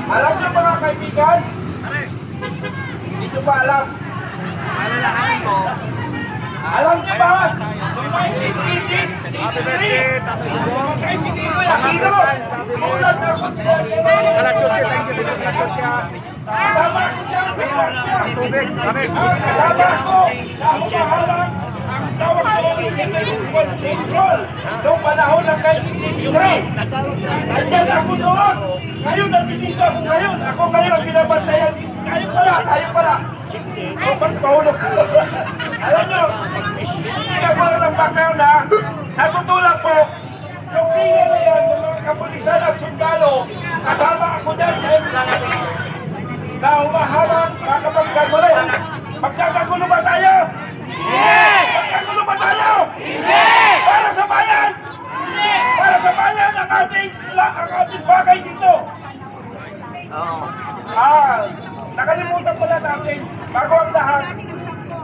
Alam niyo mga kaibigan? Hindi nyo ba alam? Malalahan ko. Alam niyo ba? Kung may CCTV, kasama ko siya sa saksya. Kasama ko na humaharap ang tawag sa municipal control noong panahon ng 1983. Nandiyan ako doon. Ngayon, nandito ako ngayon. Ako ngayon ang binabantayan. Kayo pala. O, ba't mahulog ko? Alam nyo, hindi ko lang ng background ha. Sa totoo lang po, yung liga na yan, mga kapulisan at sundalo, kasama ako dyan, na humaharap makapagkagulo. Magkakagulo ba tayo? Hindi! Magkakagulo ba tayo? Hindi! Para sa bayan! Hindi! Para sa bayan ang ating bagay dito. Nakalimutan pala natin, bago ang lahat,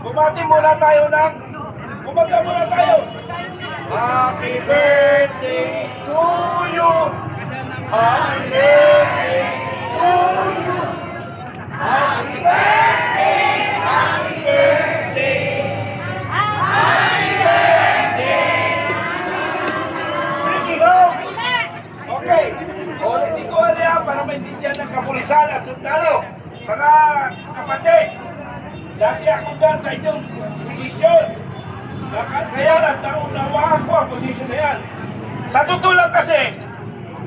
bumati muna tayo ng, kumanta muna tayo. Happy birthday to you! Happy birthday to you! Happy birthday! Happy birthday! Happy birthday! Sige, go! Okay, ulitin ko ulit para maintindihan ng kapulisan at sundalo. Mga kapatid, dati ako dyan sa inyong posisyon. Kaya naunawaan ko ang posisyon na yan. Sa totoo lang kasi,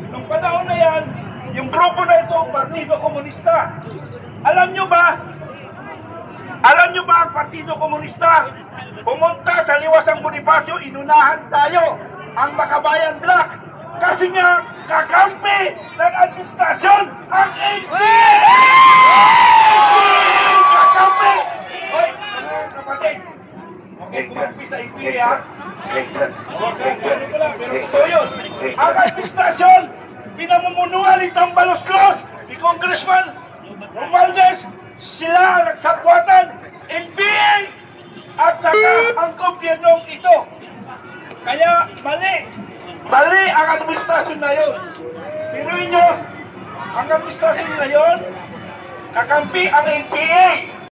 nung panahon na yan, yung grupo na ito, Partido Komunista. Alam nyo ba ang Partido Komunista? Pumunta sa Liwasang Bonifacio, inunahan tayo, ang Makabayan Black. Kasi nga, kakampi ng administrasyon ang NPA! Kakampi! Hoy, mga kapatid, okay, kumampi sa NPA ha? Pero ito yun. Ang administrasyon, pinamumunuan ni Tambaloslos, ni Congressman Romualdez, sila ang nagsatwatan, NPA, at saka ang gobyernong ito. Kaya mali ang administrasyon na yun. Pinuin nyo, ang administrasyon na yun, kakampi ang NPA.